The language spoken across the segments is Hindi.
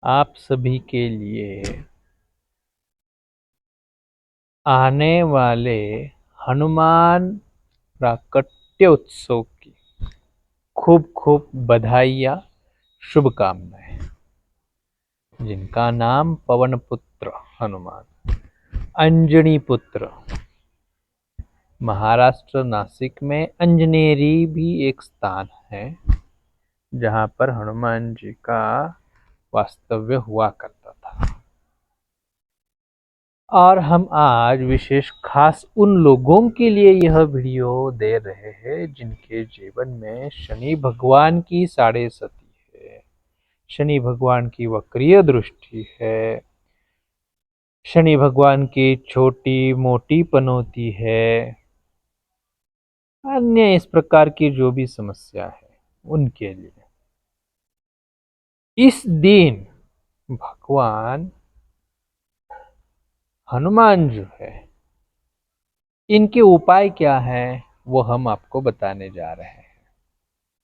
आप सभी के लिए आने वाले हनुमान प्राकट्य उत्सव की खूब खूब बधाइयाँ, शुभकामनाएं। जिनका नाम पवन पुत्र हनुमान, अंजनी पुत्र। महाराष्ट्र नासिक में अंजनेरी भी एक स्थान है जहाँ पर हनुमान जी का वास्तव्य हुआ करता था। और हम आज विशेष खास उन लोगों के लिए यह वीडियो दे रहे हैं जिनके जीवन में शनि भगवान की साढ़े सती है, शनि भगवान की वक्रीय दृष्टि है, शनि भगवान की छोटी मोटी पनौती है, अन्य इस प्रकार की जो भी समस्या है उनके लिए इस दिन भगवान हनुमान जो है, इनके उपाय क्या है वो हम आपको बताने जा रहे हैं।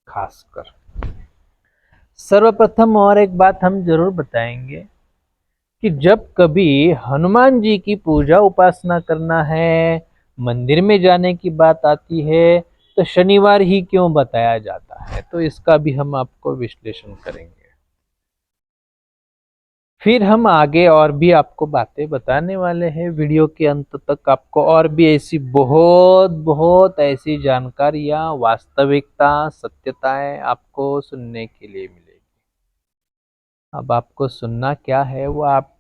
खासकर सर्वप्रथम और एक बात हम जरूर बताएंगे कि जब कभी हनुमान जी की पूजा उपासना करना है, मंदिर में जाने की बात आती है, तो शनिवार ही क्यों बताया जाता है, तो इसका भी हम आपको विश्लेषण करेंगे। फिर हम आगे और भी आपको बातें बताने वाले हैं। वीडियो के अंत तक आपको और भी ऐसी बहुत बहुत ऐसी जानकारियां, वास्तविकता, सत्यताएं आपको सुनने के लिए मिलेगी। अब आपको सुनना क्या है वो आप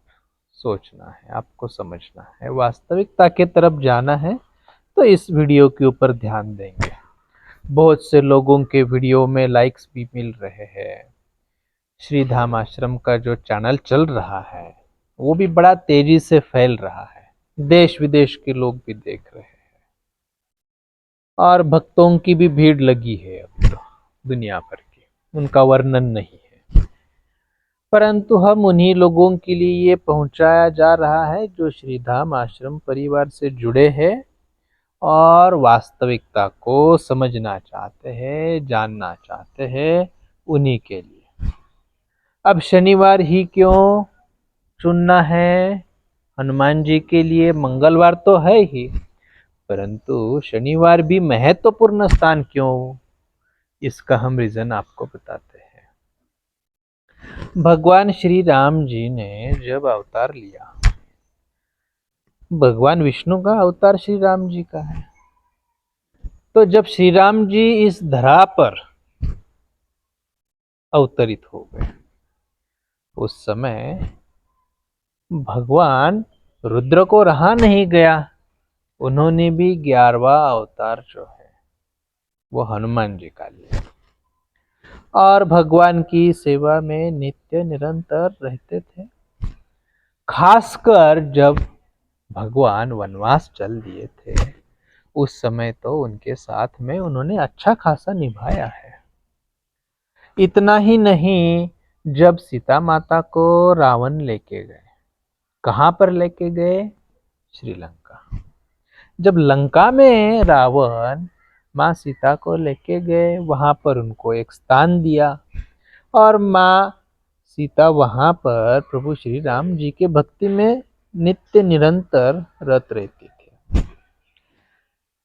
सोचना है, आपको समझना है, वास्तविकता के तरफ जाना है तो इस वीडियो के ऊपर ध्यान देंगे। बहुत से लोगों के वीडियो में लाइक्स भी मिल रहे हैं। श्री धाम आश्रम का जो चैनल चल रहा है वो भी बड़ा तेजी से फैल रहा है, देश विदेश के लोग भी देख रहे हैं और भक्तों की भी भीड़ लगी है अब तो दुनिया भर की, उनका वर्णन नहीं है। परंतु हम उन्हीं लोगों के लिए ये पहुंचाया जा रहा है जो श्रीधाम आश्रम परिवार से जुड़े हैं और वास्तविकता को समझना चाहते हैं, जानना चाहते हैं, उन्हीं के लिए। अब शनिवार ही क्यों चुनना है हनुमान जी के लिए? मंगलवार तो है ही, परंतु शनिवार भी महत्वपूर्ण स्थान क्यों, इसका हम रीजन आपको बताते हैं। भगवान श्री राम जी ने जब अवतार लिया, भगवान विष्णु का अवतार श्री राम जी का है, तो जब श्री राम जी इस धरा पर अवतरित हो गए उस समय भगवान रुद्र को रहा नहीं गया, उन्होंने भी 11वां अवतार जो है वो हनुमान जी का लिया और भगवान की सेवा में नित्य निरंतर रहते थे। खासकर जब भगवान वनवास चल दिए थे उस समय तो उनके साथ में उन्होंने अच्छा खासा निभाया है। इतना ही नहीं, जब सीता माता को रावण लेके गए, कहां पर लेके गए? श्रीलंका। जब लंका में रावण माँ सीता को लेके गए, वहां पर उनको एक स्थान दिया और माँ सीता वहां पर प्रभु श्री राम जी के भक्ति में नित्य निरंतर रत रहती थी।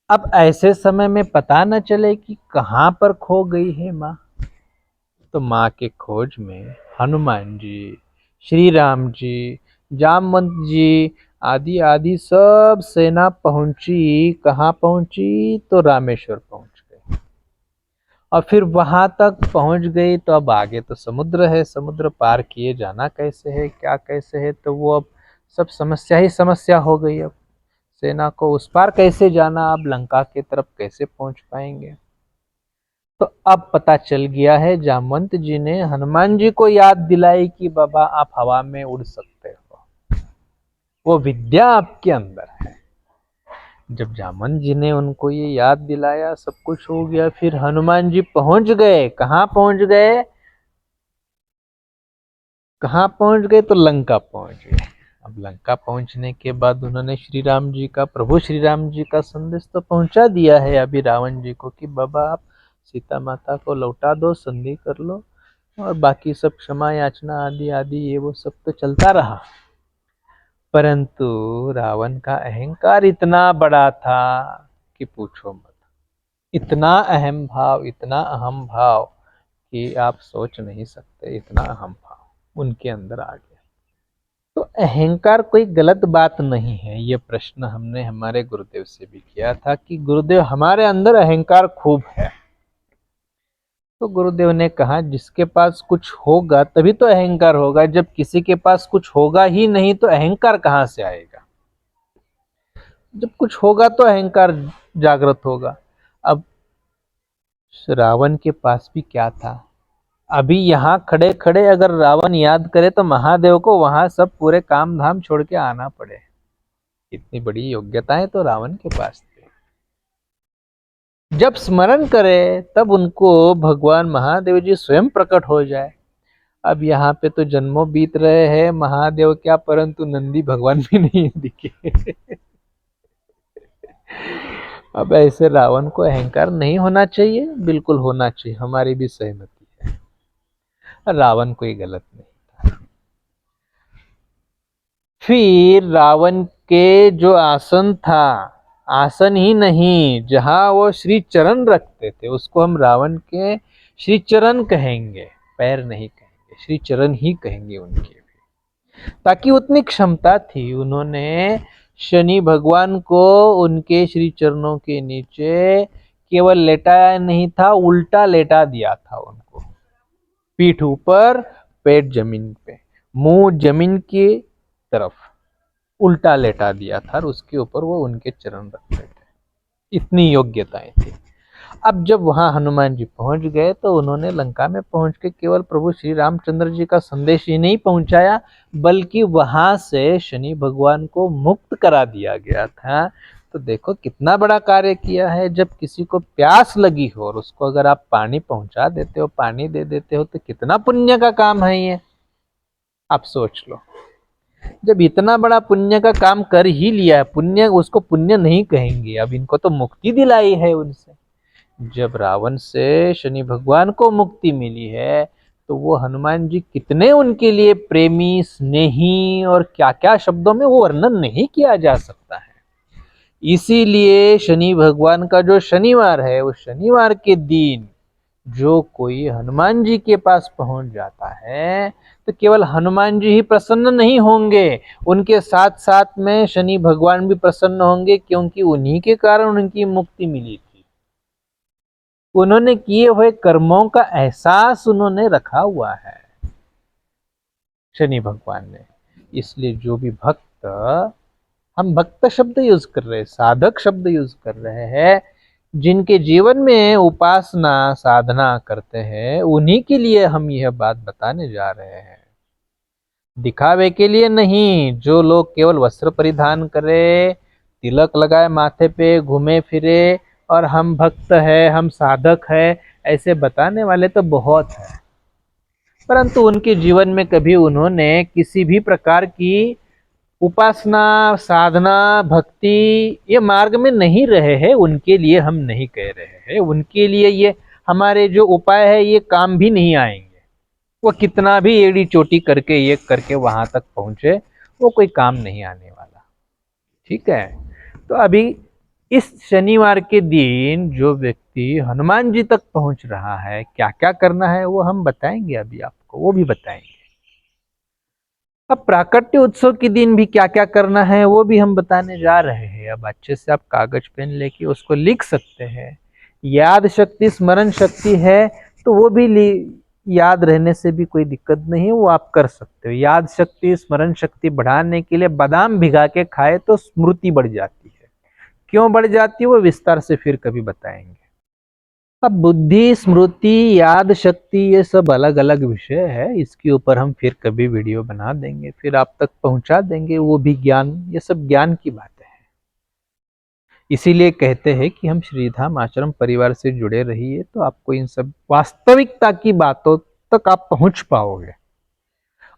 अब ऐसे समय में पता न चले कि कहां पर खो गई है माँ, तो माँ के खोज में हनुमान जी, श्री राम जी, जामवंत जी आदि आदि सब सेना पहुंची। कहाँ पहुंची? तो रामेश्वर पहुंच गई और फिर वहां तक पहुंच गई तो अब आगे तो समुद्र है, समुद्र पार किए जाना कैसे है, क्या कैसे है, तो वो अब सब समस्या ही समस्या हो गई। अब सेना को उस पार कैसे जाना, अब लंका की तरफ कैसे पहुंच पाएंगे? तो अब पता चल गया है, जामवंत जी ने हनुमान जी को याद दिलाई कि बाबा आप हवा में उड़ सकते हो, वो विद्या आपके अंदर है। जब जामवंत जी ने उनको ये याद दिलाया, सब कुछ हो गया, फिर हनुमान जी पहुंच गए। कहाँ पहुंच गए? कहाँ पहुंच गए? तो लंका पहुंच गए। अब लंका पहुंचने के बाद उन्होंने श्री राम जी का, प्रभु श्री राम जी का संदेश तो पहुंचा दिया है अभी रावण जी को कि बाबा आप सीता माता को लौटा दो, संधि कर लो, और बाकी सब क्षमा याचना आदि आदि ये वो सब तो चलता रहा। परंतु रावण का अहंकार इतना बड़ा था कि पूछो मत। इतना अहम भाव, इतना अहम भाव कि आप सोच नहीं सकते, इतना अहम भाव उनके अंदर आ गया। तो अहंकार कोई गलत बात नहीं है। ये प्रश्न हमने हमारे गुरुदेव से भी किया था कि गुरुदेव हमारे अंदर अहंकार खूब है। तो गुरुदेव ने कहा जिसके पास कुछ होगा तभी तो अहंकार होगा, जब किसी के पास कुछ होगा ही नहीं तो अहंकार कहां से आएगा। जब कुछ होगा तो अहंकार जागृत होगा। अब रावण के पास भी क्या था। अभी यहाँ खड़े खड़े अगर रावण याद करे तो महादेव को वहां सब पूरे काम धाम छोड़ के आना पड़े। इतनी बड़ी योग्यताएं तो रावण के पास थी। जब स्मरण करे तब उनको भगवान महादेव जी स्वयं प्रकट हो जाए। अब यहाँ पे तो जन्मों बीत रहे हैं, महादेव क्या परंतु नंदी भगवान भी नहीं दिखे। अब ऐसे रावण को अहंकार नहीं होना चाहिए, बिल्कुल होना चाहिए, हमारी भी सहमति है। रावण कोई गलत नहीं था। फिर रावण के जो आसन था, आसन ही नहीं, जहां वो श्री चरण रखते थे उसको हम रावण के श्री चरण कहेंगे, पैर नहीं कहेंगे, श्री चरण ही कहेंगे उनके भी। ताकि उतनी क्षमता थी, उन्होंने शनि भगवान को उनके श्री चरणों के नीचे केवल लेटाया नहीं था, उल्टा लेटा दिया था उनको। पीठ ऊपर, पेट जमीन पे, मुंह जमीन की तरफ उल्टा लेटा दिया था और उसके ऊपर वो उनके चरण रखते थे। इतनी योग्यताएं थी। अब जब वहां हनुमान जी पहुंच गए तो उन्होंने लंका में पहुंच के केवल प्रभु श्री रामचंद्र जी का संदेश ही नहीं पहुंचाया, बल्कि वहां से शनि भगवान को मुक्त करा दिया गया था। तो देखो कितना बड़ा कार्य किया है। जब किसी को प्यास लगी हो और उसको अगर आप पानी पहुंचा देते हो, पानी दे देते हो, तो कितना पुण्य का काम है ये, आप सोच लो। जब इतना बड़ा पुण्य का काम कर ही लिया है, पुण्य उसको पुण्य नहीं कहेंगे, अब इनको तो मुक्ति दिलाई है उनसे। जब रावण से शनि भगवान को मुक्ति मिली है तो वो हनुमान जी कितने उनके लिए प्रेमी, स्नेही और क्या क्या शब्दों में वो वर्णन नहीं किया जा सकता है। इसीलिए शनि भगवान का जो शनिवार है, उस शनिवार के दिन जो कोई हनुमान जी के पास पहुंच जाता है तो केवल हनुमान जी ही प्रसन्न नहीं होंगे, उनके साथ साथ में शनि भगवान भी प्रसन्न होंगे, क्योंकि उन्हीं के कारण उनकी मुक्ति मिली थी। उन्होंने किए हुए कर्मों का एहसास उन्होंने रखा हुआ है शनि भगवान ने। इसलिए जो भी भक्त, हम भक्त शब्द यूज कर रहे हैं, साधक शब्द यूज कर रहे हैं, जिनके जीवन में उपासना साधना करते हैं, उन्हीं के लिए हम यह बात बताने जा रहे हैं। दिखावे के लिए नहीं। जो लोग केवल वस्त्र परिधान करे, तिलक लगाए माथे पे, घूमे फिरे और हम भक्त है, हम साधक है, ऐसे बताने वाले तो बहुत है, परंतु उनके जीवन में कभी उन्होंने किसी भी प्रकार की उपासना साधना भक्ति ये मार्ग में नहीं रहे हैं, उनके लिए हम नहीं कह रहे हैं। उनके लिए ये हमारे जो उपाय है ये काम भी नहीं आएंगे। वो कितना भी एड़ी चोटी करके ये करके वहां तक पहुंचे, वो कोई काम नहीं आने वाला। ठीक है। तो अभी इस शनिवार के दिन जो व्यक्ति हनुमान जी तक पहुंच रहा है, क्या क्या करना है वो हम बताएंगे, अभी आपको वो भी बताएंगे। अब प्राकट्य उत्सव के दिन भी क्या क्या करना है वो भी हम बताने जा रहे हैं। अब अच्छे से आप कागज पेन लेके उसको लिख सकते हैं। याद शक्ति स्मरण शक्ति है तो वो भी याद रहने से भी कोई दिक्कत नहीं, वो आप कर सकते हो। याद शक्ति स्मरण शक्ति बढ़ाने के लिए बादाम भिगा के खाए तो स्मृति बढ़ जाती है। क्यों बढ़ जाती है वो विस्तार से फिर कभी बताएंगे। अब बुद्धि स्मृति याद शक्ति ये सब अलग अलग विषय है, इसके ऊपर हम फिर कभी वीडियो बना देंगे, फिर आप तक पहुंचा देंगे वो भी ज्ञान। ये सब ज्ञान की बातें हैं। इसीलिए कहते हैं कि हम श्रीधाम आश्रम परिवार से जुड़े रहिए तो आपको इन सब वास्तविकता की बातों तक आप पहुंच पाओगे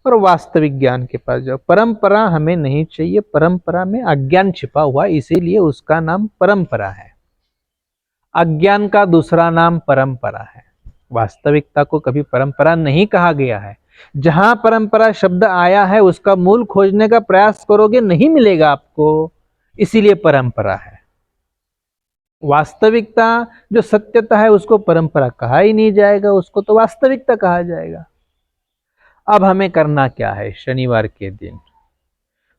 और वास्तविक ज्ञान के पास जाओ। परंपरा हमें नहीं चाहिए, परंपरा में अज्ञान छिपा हुआ, इसीलिए उसका नाम परंपरा है। अज्ञान का दूसरा नाम परंपरा है। वास्तविकता को कभी परंपरा नहीं कहा गया है। जहां परंपरा शब्द आया है उसका मूल खोजने का प्रयास करोगे नहीं मिलेगा आपको, इसीलिए परंपरा है। वास्तविकता जो सत्यता है उसको परंपरा कहा ही नहीं जाएगा, उसको तो वास्तविकता कहा जाएगा। अब हमें करना क्या है? शनिवार के दिन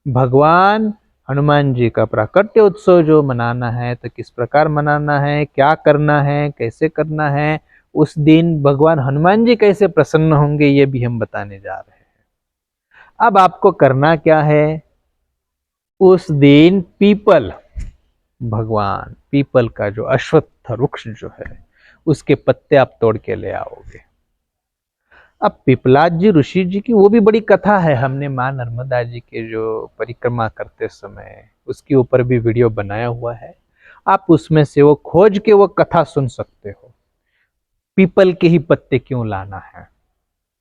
भगवान हनुमान जी का प्राकट्य उत्सव जो मनाना है, तो किस प्रकार मनाना है, क्या करना है, कैसे करना है, उस दिन भगवान हनुमान जी कैसे प्रसन्न होंगे, ये भी हम बताने जा रहे हैं। अब आपको करना क्या है? उस दिन भगवान पीपल का जो अश्वत्थ वृक्ष जो है उसके पत्ते आप तोड़ के ले आओगे। अब पिपलाद जी ऋषि जी की वो भी बड़ी कथा है, हमने माँ नर्मदा जी के जो परिक्रमा करते समय उसके ऊपर भी वीडियो बनाया हुआ है, आप उसमें से वो खोज के वो कथा सुन सकते हो। पीपल के ही पत्ते क्यों लाना है?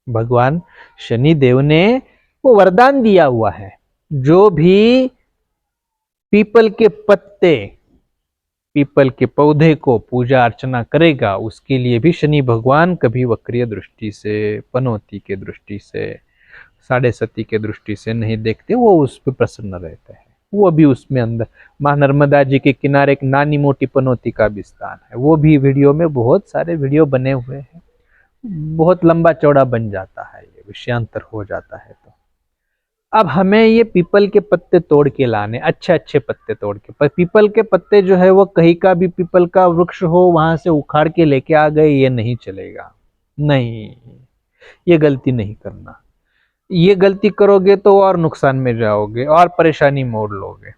भगवान शनि देव ने वो वरदान दिया हुआ है, जो भी पीपल के पत्ते, पीपल के पौधे को पूजा अर्चना करेगा उसके लिए भी शनि भगवान कभी वक्रीय दृष्टि से, पनौती के दृष्टि से, साढ़े सती के दृष्टि से नहीं देखते, वो उस पर प्रसन्न रहते हैं। वो भी उसमें अंदर माँ नर्मदा जी के किनारे एक नानी मोटी पनौती का भी स्थान है, वो भी वीडियो में बहुत सारे वीडियो बने हुए हैं, बहुत लंबा चौड़ा बन जाता है, ये विषयांतर हो जाता है। तो अब हमें ये पीपल के पत्ते तोड़ के लाने, अच्छे अच्छे पत्ते तोड़ के, पर पीपल के पत्ते जो है वो कहीं का भी पीपल का वृक्ष हो वहां से उखाड़ के लेके आ गए, ये नहीं चलेगा। नहीं, ये गलती नहीं करना। ये गलती करोगे तो और नुकसान में जाओगे और परेशानी मोड़ लोगे।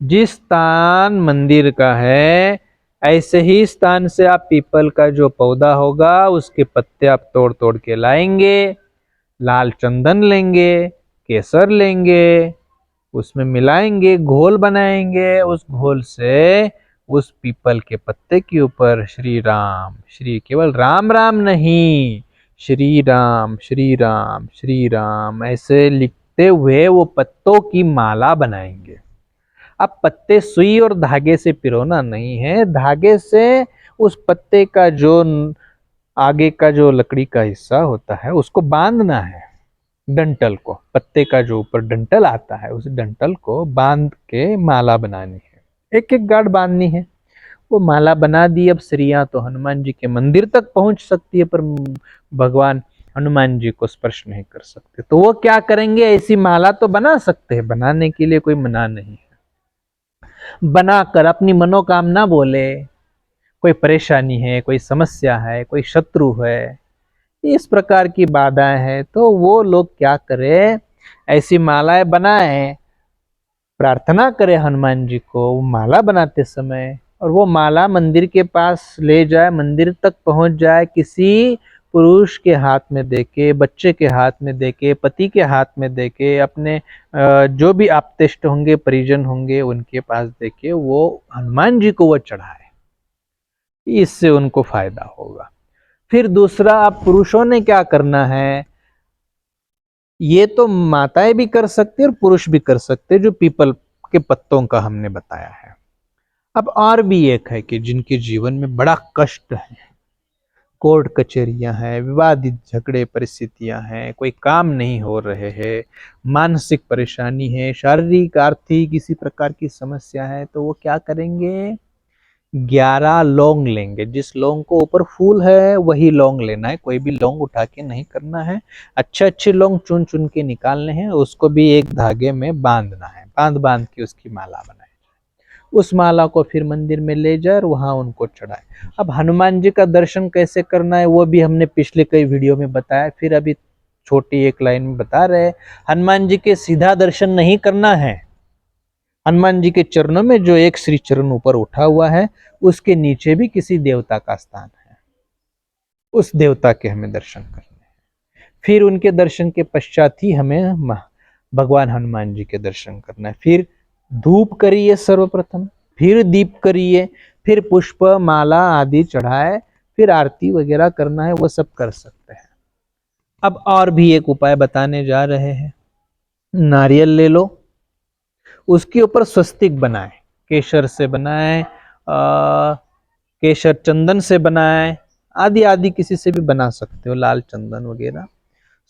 जिस स्थान मंदिर का है ऐसे ही स्थान से आप पीपल का जो पौधा होगा उसके पत्ते आप तोड़ तोड़ के लाएंगे, लाल चंदन लेंगे, केसर लेंगे, उसमें मिलाएंगे, घोल बनाएंगे, उस घोल से उस पीपल के पत्ते के ऊपर श्री राम, श्री केवल राम राम नहीं, श्री राम श्री राम श्री राम ऐसे लिखते हुए वो पत्तों की माला बनाएंगे। अब पत्ते सुई और धागे से पिरोना नहीं है, धागे से उस पत्ते का जो आगे का जो लकड़ी का हिस्सा होता है उसको बांधना है, डंटल को, पत्ते का जो ऊपर डंटल आता है उस डंटल को बांध के माला बनानी है, एक एक गांठ बांधनी है। वो माला बना दी। अब स्त्रियां तो हनुमान जी के मंदिर तक पहुंच सकती है पर भगवान हनुमान जी को स्पर्श नहीं कर सकते, तो वो क्या करेंगे? ऐसी माला तो बना सकते हैं, बनाने के लिए कोई मना नहीं है। बनाकर अपनी मनोकामना बोले, कोई परेशानी है, कोई समस्या है, कोई शत्रु है, इस प्रकार की बाधाएं हैं, तो वो लोग क्या करें? ऐसी मालाएं बनाए, प्रार्थना करे हनुमान जी को वो माला बनाते समय, और वो माला मंदिर के पास ले जाए, मंदिर तक पहुंच जाए, किसी पुरुष के हाथ में देके, बच्चे के हाथ में देके, पति के हाथ में देके, अपने जो भी आप्तेष्ट होंगे, परिजन होंगे उनके पास देके वो हनुमान जी को वो चढ़ाए, इससे उनको फायदा होगा। फिर दूसरा, आप पुरुषों ने क्या करना है? ये तो माताएं भी कर सकते और पुरुष भी कर सकते, जो पीपल के पत्तों का हमने बताया है। अब और भी एक है कि जिनके जीवन में बड़ा कष्ट है, कोर्ट कचहरियां हैं, विवादित झगड़े परिस्थितियां हैं, कोई काम नहीं हो रहे हैं, मानसिक परेशानी है, शारीरिक आर्थिक किसी प्रकार की समस्या है, तो वो क्या करेंगे? 11 लौंग लेंगे। जिस लौंग को ऊपर फूल है वही लौंग लेना है, कोई भी लौंग उठा के नहीं करना है। अच्छे अच्छे लौंग चुन चुन के निकालने हैं, उसको भी एक धागे में बांधना है, बांध बांध के उसकी माला बनाए। उस माला को फिर मंदिर में ले जाए और वहां उनको चढ़ाए। अब हनुमान जी का दर्शन कैसे करना है वो भी हमने पिछले कई वीडियो में बताया, फिर अभी छोटी एक लाइन में बता रहे हैं। हनुमान जी के सीधा दर्शन नहीं करना है, हनुमान जी के चरणों में जो एक श्री चरण ऊपर उठा हुआ है उसके नीचे भी किसी देवता का स्थान है, उस देवता के हमें दर्शन करने हैं। फिर उनके दर्शन के पश्चात ही हमें भगवान हनुमान जी के दर्शन करना है। फिर धूप करिए सर्वप्रथम, फिर दीप करिए, फिर पुष्प माला आदि चढ़ाए, फिर आरती वगैरह करना है, वो सब कर सकते हैं। अब और भी एक उपाय बताने जा रहे हैं। नारियल ले लो, उसके ऊपर स्वस्तिक बनाए, केसर से बनाए, केसर चंदन से बनाए, आदि आदि किसी से भी बना सकते हो, लाल चंदन वगैरह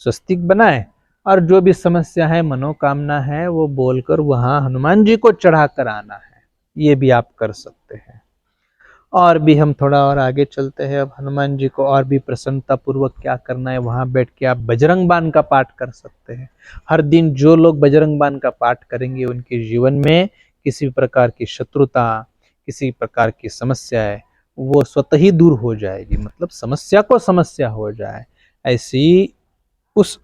स्वस्तिक बनाए और जो भी समस्या है मनोकामना है वो बोलकर वहां हनुमान जी को चढ़ा कर आना है। ये भी आप कर सकते हैं। और भी हम थोड़ा और आगे चलते हैं। अब हनुमान जी को और भी प्रसन्नता पूर्वक क्या करना है, वहां बैठ के आप बजरंग बाण का पाठ कर सकते हैं। हर दिन जो लोग बजरंग बाण का पाठ करेंगे उनके जीवन में किसी प्रकार की शत्रुता, किसी प्रकार की समस्या है वो स्वतः ही दूर हो जाएगी, मतलब समस्या को समस्या हो जाए, ऐसी उस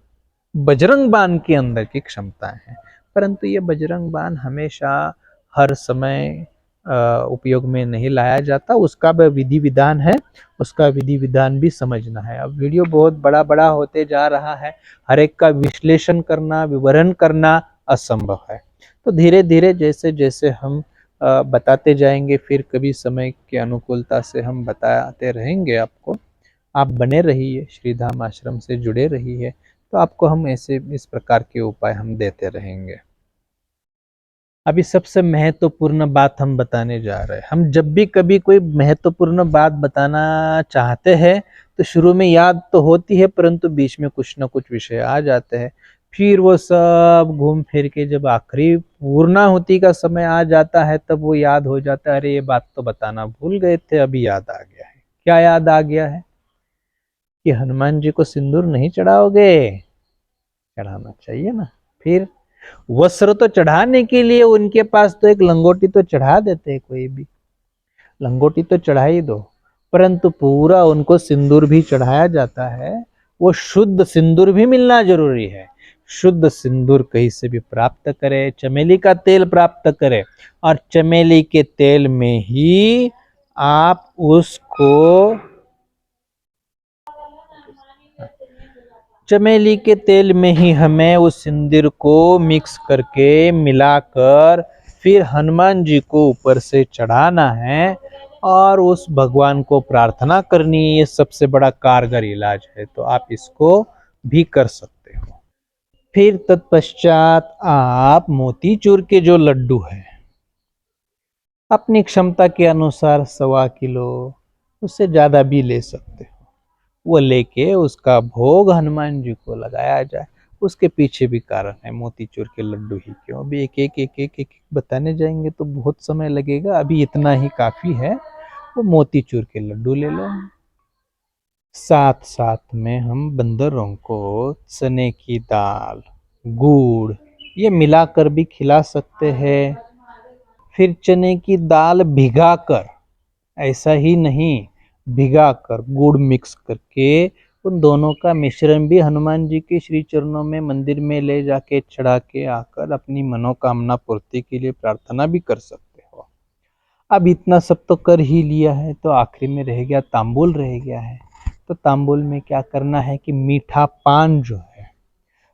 बजरंग बाण के अंदर की क्षमताएं हैं। परंतु ये बजरंग बाण हमेशा हर समय उपयोग में नहीं लाया जाता, उसका भी विधि विधान है, उसका विधि विधान भी समझना है। अब वीडियो बहुत बड़ा बड़ा होते जा रहा है, हर एक का विश्लेषण करना, विवरण करना असंभव है। तो धीरे धीरे जैसे जैसे हम बताते जाएंगे, फिर कभी समय की अनुकूलता से हम बताते रहेंगे आपको। आप बने रहिए, श्रीधाम आश्रम से जुड़े रहिए, तो आपको हम ऐसे इस प्रकार के उपाय हम देते रहेंगे। अभी सबसे महत्वपूर्ण बात हम बताने जा रहे हैं। हम जब भी कभी कोई महत्वपूर्ण बात बताना चाहते हैं तो शुरू में याद तो होती है, परंतु बीच में कुछ ना कुछ विषय आ जाते हैं। फिर वो सब घूम फिर के जब आखिरी पूर्णाहुति का समय आ जाता है तब वो याद हो जाता है, अरे ये बात तो बताना भूल गए थे, अभी याद आ गया है। क्या याद आ गया है? कि हनुमान जी को सिंदूर नहीं चढ़ाओगे? चढ़ाना चाहिए ना। फिर वस्त्र तो चढ़ाने के लिए उनके पास तो एक लंगोटी तो चढ़ा देते हैं, कोई भी लंगोटी तो चढ़ा ही दो, परंतु पूरा उनको सिंदूर भी चढ़ाया जाता है। वो शुद्ध सिंदूर भी मिलना जरूरी है। शुद्ध सिंदूर कहीं से भी प्राप्त करे, चमेली का तेल प्राप्त करे और चमेली के तेल में ही आप उसको, चमेली के तेल में ही हमें उस सिंदूर को मिक्स करके मिलाकर फिर हनुमान जी को ऊपर से चढ़ाना है और उस भगवान को प्रार्थना करनी है। ये सबसे बड़ा कारगर इलाज है, तो आप इसको भी कर सकते हो। फिर तत्पश्चात आप मोतीचूर के जो लड्डू हैं अपनी क्षमता के अनुसार 1.25 किलो, उससे ज्यादा भी ले सकते हो, वो लेके उसका भोग हनुमान जी को लगाया जाए। उसके पीछे भी कारण है, मोतीचूर के लड्डू ही क्यों। अभी एक एक एक एक एक बताने जाएंगे तो बहुत समय लगेगा, अभी इतना ही काफी है। वो मोतीचूर के लड्डू ले लो। साथ साथ में हम बंदरों को चने की दाल, गुड़ ये मिलाकर भी खिला सकते हैं। फिर चने की दाल भिगाकर, ऐसा ही नहीं, भिगाकर गुड़ मिक्स करके उन दोनों का मिश्रण भी हनुमान जी के श्री चरणों में मंदिर में ले जाके चढ़ा के आकर अपनी मनोकामना पूर्ति के लिए प्रार्थना भी कर सकते हो। अब इतना सब तो कर ही लिया है तो आखिरी में रह गया तांबुल रह गया है। तो तांबुल में क्या करना है कि मीठा पान जो है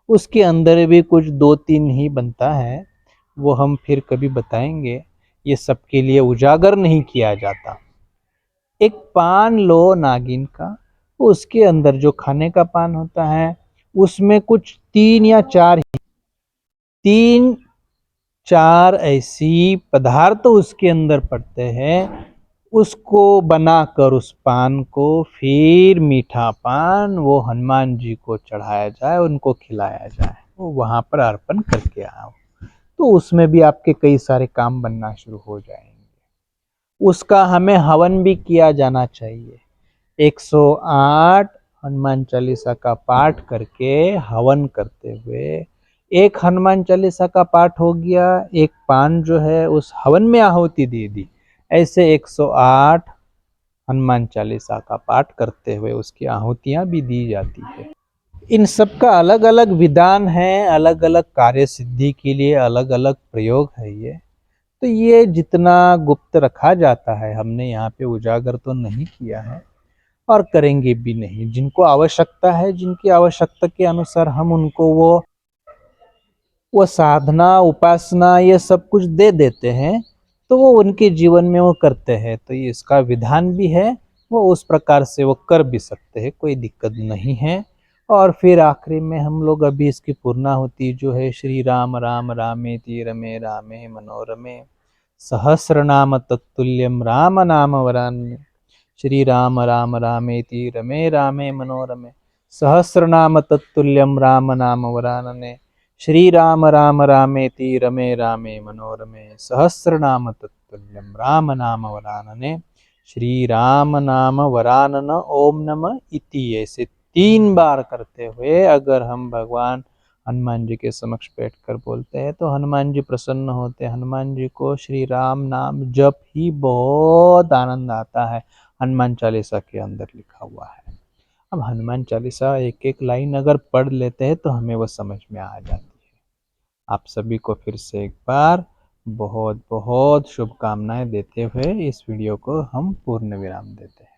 उसके अंदर भी कुछ 2-3 ही बनता है, वो हम फिर कभी बताएंगे। ये सबके लिए उजागर नहीं किया जाता। एक पान लो नागिन का, उसके अंदर जो खाने का पान होता है उसमें कुछ 3 या 4 ऐसी पदार्थ उसके अंदर पड़ते हैं। उसको बनाकर उस पान को फिर मीठा पान वो हनुमान जी को चढ़ाया जाए, उनको खिलाया जाए, वो वहां पर अर्पण करके आओ, तो उसमें भी आपके कई सारे काम बनना शुरू हो जाएंगे। उसका हमें हवन भी किया जाना चाहिए। 108 हनुमान चालीसा का पाठ करके हवन करते हुए, एक हनुमान चालीसा का पाठ हो गया, एक पान जो है उस हवन में आहुति दे दी, ऐसे 108 हनुमान चालीसा का पाठ करते हुए उसकी आहुतियां भी दी जाती है। इन सब का अलग अलग विधान है, अलग अलग कार्य सिद्धि के लिए अलग अलग प्रयोग है ये। तो ये जितना गुप्त रखा जाता है हमने यहाँ पे उजागर तो नहीं किया है और करेंगे भी नहीं। जिनको आवश्यकता है, जिनकी आवश्यकता के अनुसार हम उनको वो साधना उपासना ये सब कुछ दे देते हैं, तो वो उनके जीवन में वो करते हैं। तो ये इसका विधान भी है, वो उस प्रकार से वो कर भी सकते हैं, कोई दिक्कत नहीं है। और फिर आखिरी में हम लोग अभी इसकी पूर्णाहुति जो है, श्री राम राम रामेति रमे रामे मनोरमे सहस्रनाम तत्तुल्यम राम नाम वरान्य, श्री राम राम रामेति रमे रामे मनोरमे सहस्रनाम तत्तुल्यं राम नाम वरानने। श्री राम राम रामेति रमे रामे मनोरमे सहस्रनाम तत्तुल्यं राम नाम वरानने। श्री राम नाम वरानन ओम नमः इति। ऐसे 3 बार करते हुए अगर हम भगवान हनुमान जी के समक्ष बैठकर बोलते हैं तो हनुमान जी प्रसन्न होते हैं। हनुमान जी को श्री राम नाम जप ही बहुत आनंद आता है, हनुमान चालीसा के अंदर लिखा हुआ है। अब हनुमान चालीसा एक एक लाइन अगर पढ़ लेते हैं तो हमें वो समझ में आ जाती है। आप सभी को फिर से एक बार बहुत बहुत शुभकामनाएं देते हुए इस वीडियो को हम पूर्ण विराम देते हैं।